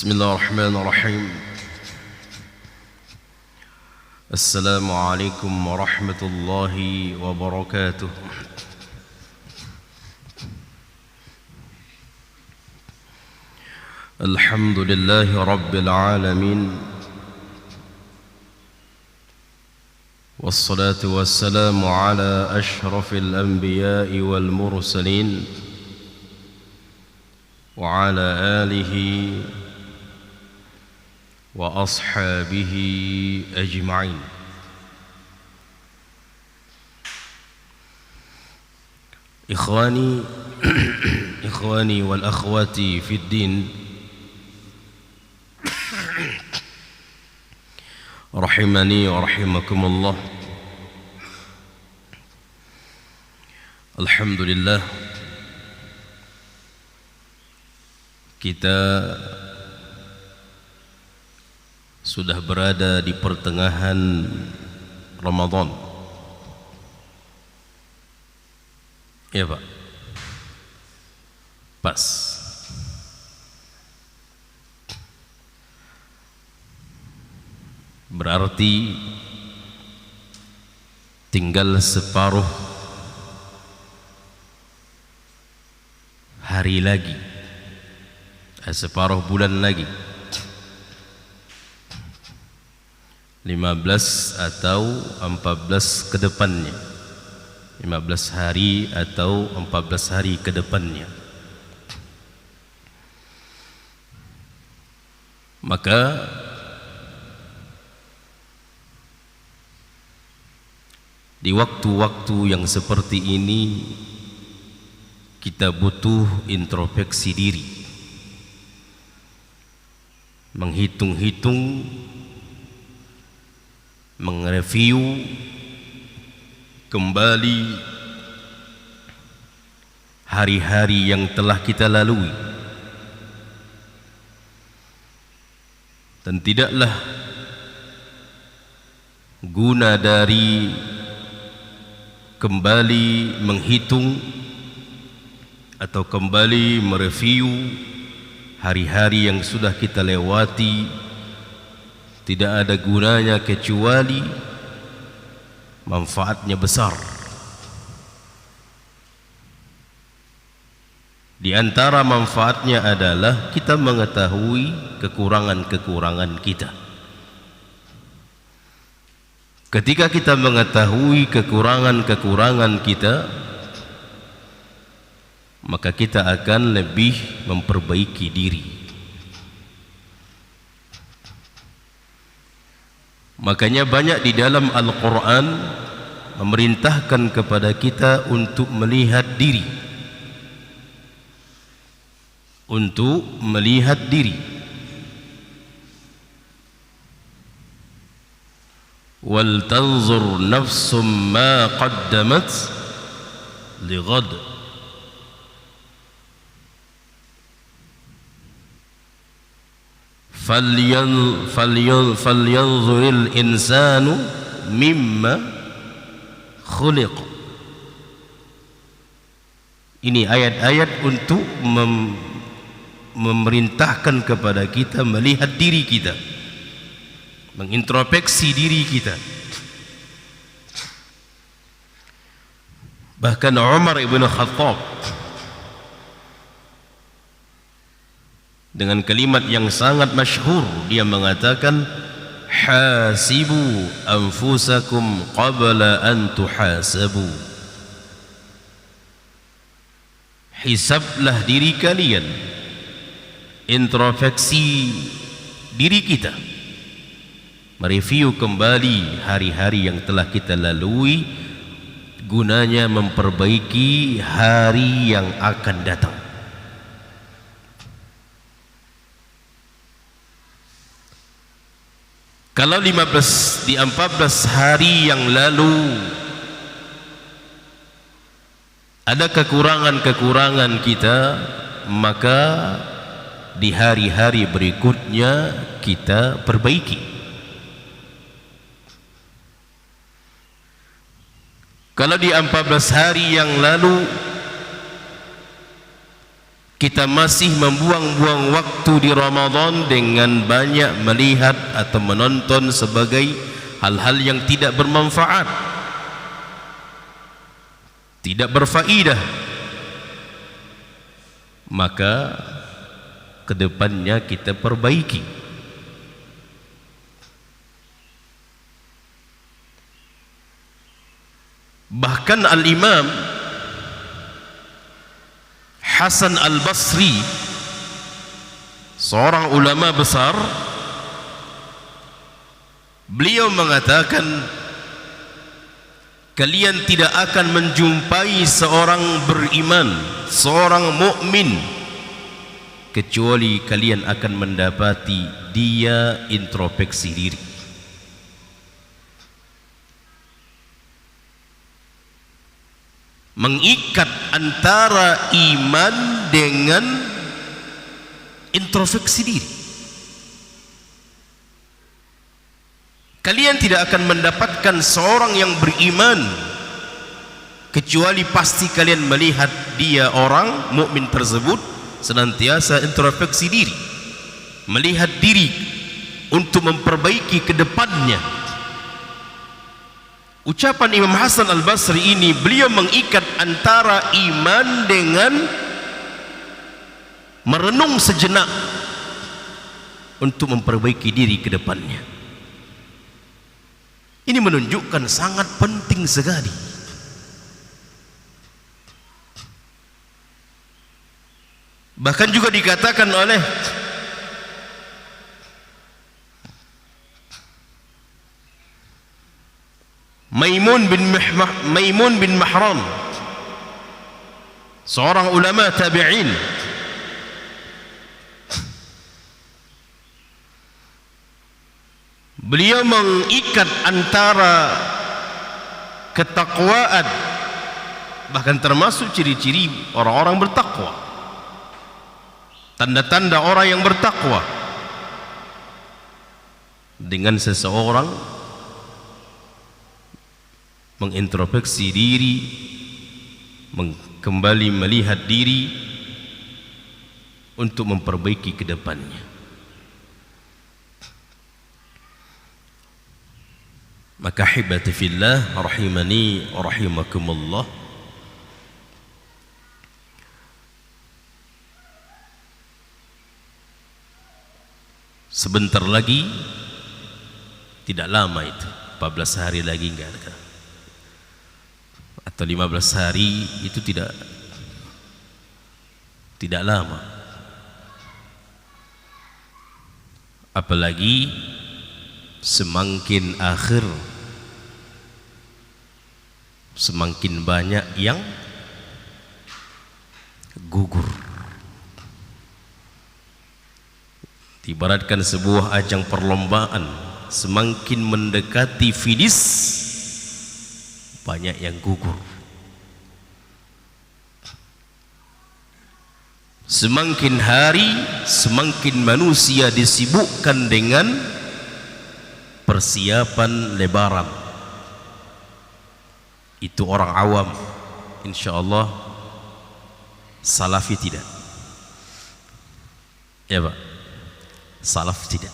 بسم الله الرحمن الرحيم. السلام عليكم ورحمة الله وبركاته. الحمد لله رب العالمين، والصلاة والسلام على أشرف الأنبياء والمرسلين وعلى آله وأصحابه أجمعين. إخواني والأخوات في الدين، رحمني ورحمكم الله. Alhamdulillah, kita sudah berada di pertengahan Ramadan. Ya Pak? Pas. Berarti tinggal separuh hari lagi, separuh bulan lagi, 15 atau 14 ke depannya, 15 hari atau 14 hari ke depannya. Maka di waktu-waktu yang seperti ini kita butuh introspeksi diri, menghitung-hitung, mengreview kembali hari-hari yang telah kita lalui, dan tidaklah guna dari kembali menghitung atau kembali mereview hari-hari yang sudah kita lewati, tidak ada gunanya kecuali manfaatnya besar. Di antara manfaatnya adalah kita mengetahui kekurangan-kekurangan kita. Ketika kita mengetahui kekurangan-kekurangan kita, maka kita akan lebih memperbaiki diri. Makanya banyak di dalam Al-Quran memerintahkan kepada kita untuk melihat diri, untuk melihat diri. Wal tanzur nafsum ma qaddamat lighad. Falyanzuril insanu mimma khuliq. Ini ayat-ayat untuk memerintahkan kepada kita melihat diri kita, mengintrospeksi diri kita. Bahkan Umar ibn Khattab dengan kalimat yang sangat masyhur, dia mengatakan, hasibu anfusakum qabla an tuhasabu. Hisablah diri kalian, introspeksi diri kita, mereview kembali hari-hari yang telah kita lalui, gunanya memperbaiki hari yang akan datang. Kalau 14 hari yang lalu ada kekurangan-kekurangan kita, maka di hari-hari berikutnya kita perbaiki. Kalau di 14 hari yang lalu kita masih membuang-buang waktu di Ramadan dengan banyak melihat atau menonton sebagai hal-hal yang tidak bermanfaat, tidak berfaedah, maka kedepannya kita perbaiki. Bahkan Al-Imam Hasan Al-Basri, seorang ulama besar, beliau mengatakan, kalian tidak akan menjumpai seorang beriman, seorang mukmin, kecuali kalian akan mendapati dia introspeksi diri. Mengikat antara iman dengan introspeksi diri. Kalian tidak akan mendapatkan seorang yang beriman kecuali pasti kalian melihat dia, orang mukmin tersebut, senantiasa introspeksi diri, melihat diri untuk memperbaiki ke depannya. Ucapan Imam Hasan Al-Basri ini, beliau mengikat antara iman dengan merenung sejenak untuk memperbaiki diri ke depannya. Ini menunjukkan sangat penting sekali. Bahkan juga dikatakan oleh Maimun bin Mahran, seorang ulama tabi'in, beliau mengikat antara ketakwaan, bahkan termasuk ciri-ciri orang-orang bertakwa, tanda-tanda orang yang bertakwa, dengan seseorang mengintrospeksi diri, kembali melihat diri untuk memperbaiki ke depannya. Maka hibati fillah rahimani wa rahimakumullah, sebentar lagi, tidak lama itu, 14 hari lagi enggak ada, atau 15 hari, itu tidak lama. Apalagi semakin akhir, semakin banyak yang gugur. Ibaratkan sebuah ajang perlombaan, semakin mendekati finish, banyak yang gugur. Semakin hari, semakin manusia disibukkan dengan persiapan lebaran. Itu orang awam, insyaallah. Salafi tidak. Ya Pak, salaf tidak.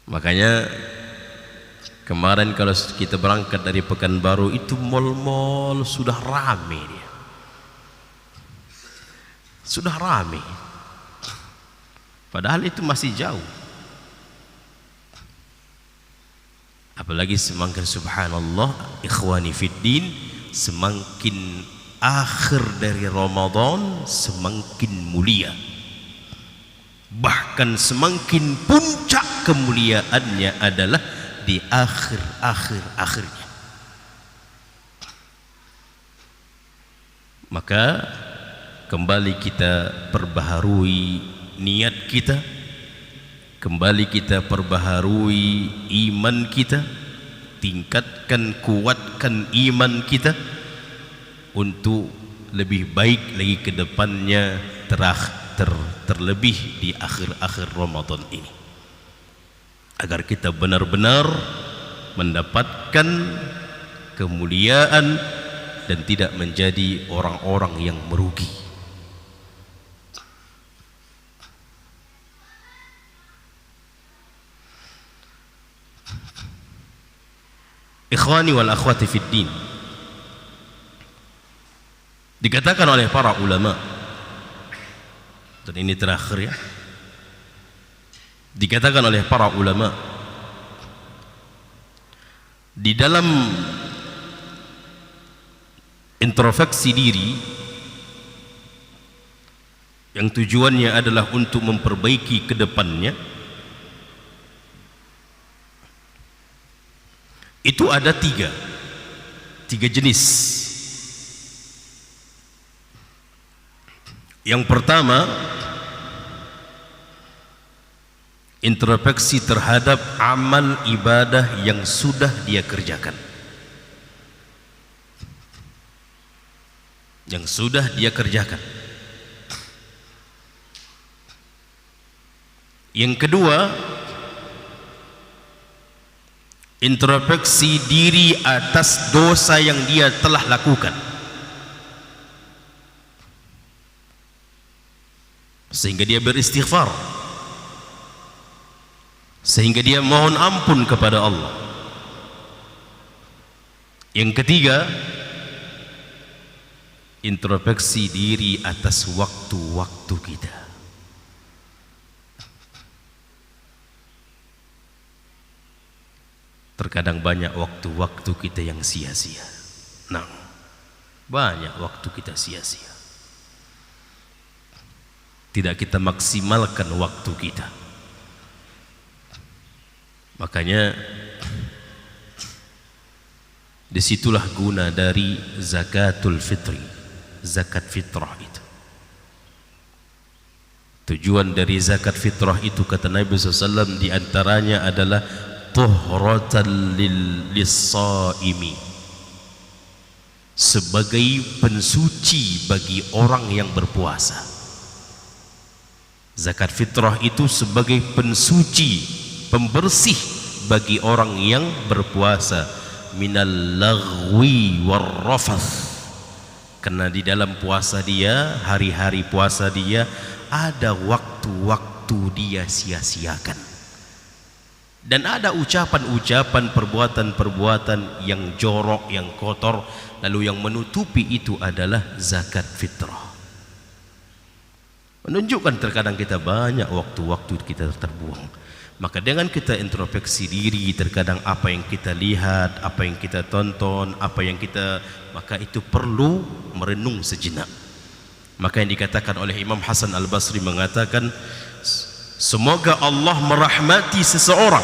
Makanya kemarin kalau kita berangkat dari Pekanbaru itu mal-mal sudah rame dia. Sudah rame. Padahal itu masih jauh. Apalagi semakin subhanallah ikhwani fiddin, semakin akhir dari Ramadan semakin mulia. Bahkan semakin puncak kemuliaannya adalah di akhirnya. Maka kembali kita perbaharui niat kita, kembali kita perbaharui iman kita, tingkatkan, kuatkan iman kita untuk lebih baik lagi ke depannya, terlebih di akhir-akhir Ramadan ini, agar kita benar-benar mendapatkan kemuliaan dan tidak menjadi orang-orang yang merugi. Ikhwani wal akhwati fid din, dikatakan oleh para ulama, dan ini terakhir ya, dikatakan oleh para ulama di dalam introspeksi diri yang tujuannya adalah untuk memperbaiki ke depannya, itu ada tiga jenis. Yang pertama, introspeksi terhadap amal ibadah yang sudah dia kerjakan, Yang kedua, introspeksi diri atas dosa yang dia telah lakukan, sehingga dia beristighfar, sehingga dia mohon ampun kepada Allah. Yang ketiga, introspeksi diri atas waktu-waktu kita. Terkadang banyak waktu-waktu kita yang sia-sia. Nah, banyak waktu kita sia-sia. Tidak kita maksimalkan waktu kita. Makanya disitulah guna dari zakatul fitri, zakat fitrah itu. Tujuan dari zakat fitrah itu, kata Nabi SAW, diantaranya adalah tuhratan lis-saimi, sebagai pensuci bagi orang yang berpuasa. Zakat fitrah itu sebagai pensuci, pembersih bagi orang yang berpuasa, minal laghwi warrafath, karena di dalam puasa dia, hari-hari puasa dia, ada waktu-waktu dia sia-siakan. Dan ada ucapan-ucapan, perbuatan-perbuatan yang jorok, yang kotor, lalu yang menutupi itu adalah zakat fitrah. Menunjukkan terkadang kita banyak waktu-waktu kita terbuang. Maka dengan kita introspeksi diri, terkadang apa yang kita lihat, apa yang kita tonton, maka itu perlu merenung sejenak. Maka yang dikatakan oleh Imam Hasan Al-Basri mengatakan, semoga Allah merahmati seseorang,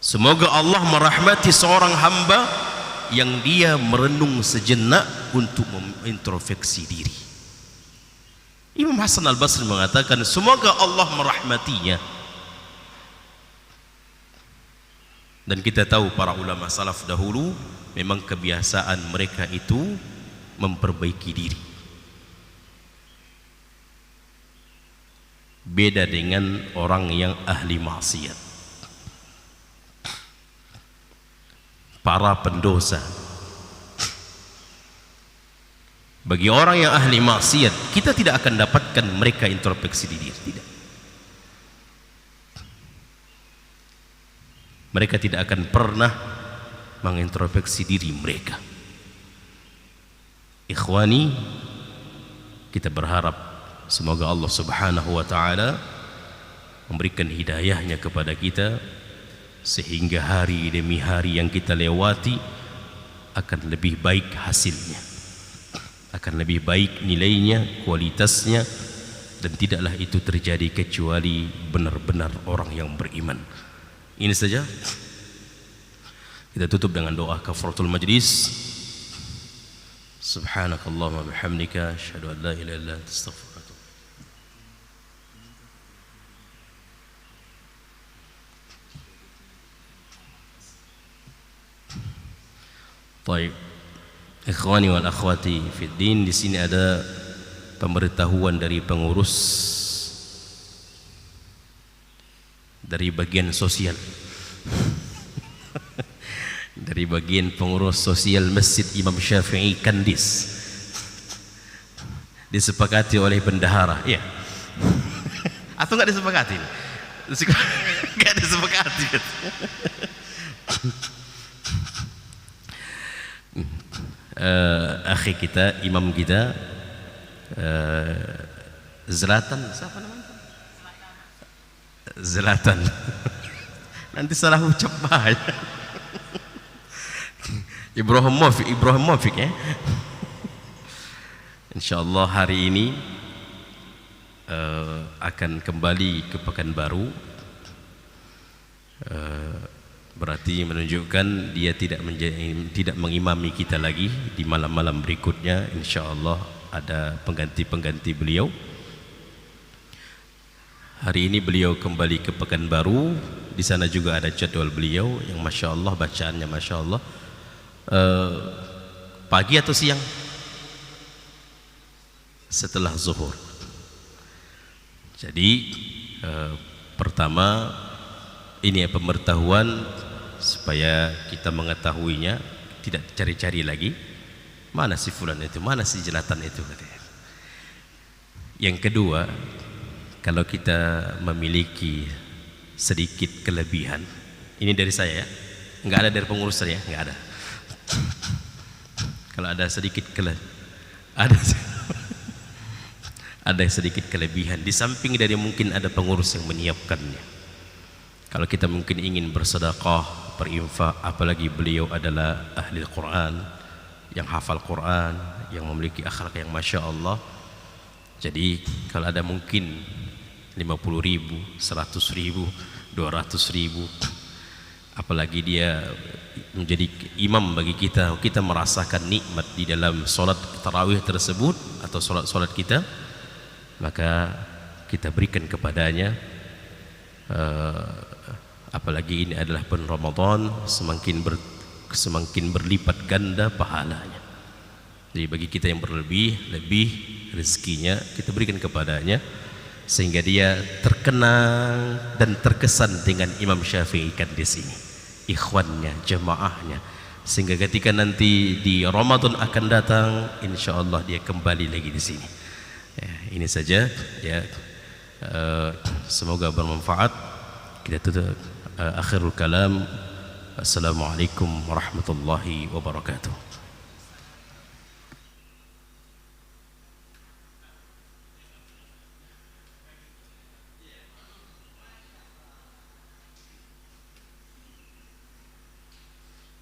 semoga Allah merahmati seorang hamba yang dia merenung sejenak untuk mengintrospeksi diri. Imam Hasan Al-Basri mengatakan, semoga Allah merahmatinya. Dan kita tahu para ulama salaf dahulu memang kebiasaan mereka itu memperbaiki diri. Beda dengan orang yang ahli maksiat, para pendosa. Bagi orang yang ahli maksiat, kita tidak akan dapatkan mereka introspeksi diri, tidak. Mereka tidak akan pernah mengintrospeksi diri mereka. Ikhwani, kita berharap semoga Allah Subhanahu wa ta'ala memberikan hidayahnya kepada kita, sehingga hari demi hari yang kita lewati akan lebih baik hasilnya, akan lebih baik nilainya, kualitasnya, dan tidaklah itu terjadi kecuali benar-benar orang yang beriman. Ini saja. Kita tutup dengan doa kafaratul majlis. Subhanakallahumma bihamdika asyhadu an la ilaha illa anta astaghfiruka wa atubu ilaik. Baik. Ikhwani wal akhwati fid din, di sini ada pemberitahuan dari pengurus dari bagian sosial. dari bagian pengurus sosial Masjid Imam Syafi'i Kandis, disepakati oleh bendahara, iya. Atau nggak disepakati? Nggak disepakati. Akhi kita, imam kita, Zlatan, siapa namanya? Zlatan. Nanti salah ucap bahaya. Ibrahim Mofik ya. Insyaallah hari ini akan kembali ke Pekanbaru. Berarti menunjukkan dia tidak mengimami kita lagi di malam-malam berikutnya. Insyaallah ada pengganti beliau. Hari ini beliau kembali ke Pekanbaru. Di sana juga ada jadwal beliau yang masya Allah bacaannya masya Allah. Pagi atau siang? Setelah zuhur. Jadi pertama ini ya pemberitahuan supaya kita mengetahuinya, tidak cari-cari lagi mana si fulan itu, mana si jelatan itu katanya. Yang kedua, kalau kita memiliki sedikit kelebihan, ini dari saya ya, nggak ada dari pengurus saya, nggak ada. Kalau ada sedikit ada sedikit kelebihan, di samping dari mungkin ada pengurus yang menyiapkannya. Kalau kita mungkin ingin bersedekah, berinfak, apalagi beliau adalah ahli Quran, yang hafal Quran, yang memiliki akhlak yang masya Allah. Jadi kalau ada mungkin 50.000, 100.000, 200.000, apalagi dia menjadi imam bagi kita, kita merasakan nikmat di dalam solat tarawih tersebut atau solat kita, maka kita berikan kepadanya. Apalagi ini adalah bulan Ramadan, semakin berlipat ganda pahalanya. Jadi bagi kita yang lebih rezekinya kita berikan kepadanya, sehingga dia terkenang dan terkesan dengan Imam Syafi'i kan di sini, ikhwannya, jemaahnya, sehingga ketika nanti di Ramadan akan datang, insya Allah dia kembali lagi di sini. Ya, ini saja ya. Semoga bermanfaat. Kita tutup akhirul kalam. Assalamualaikum warahmatullahi wabarakatuh.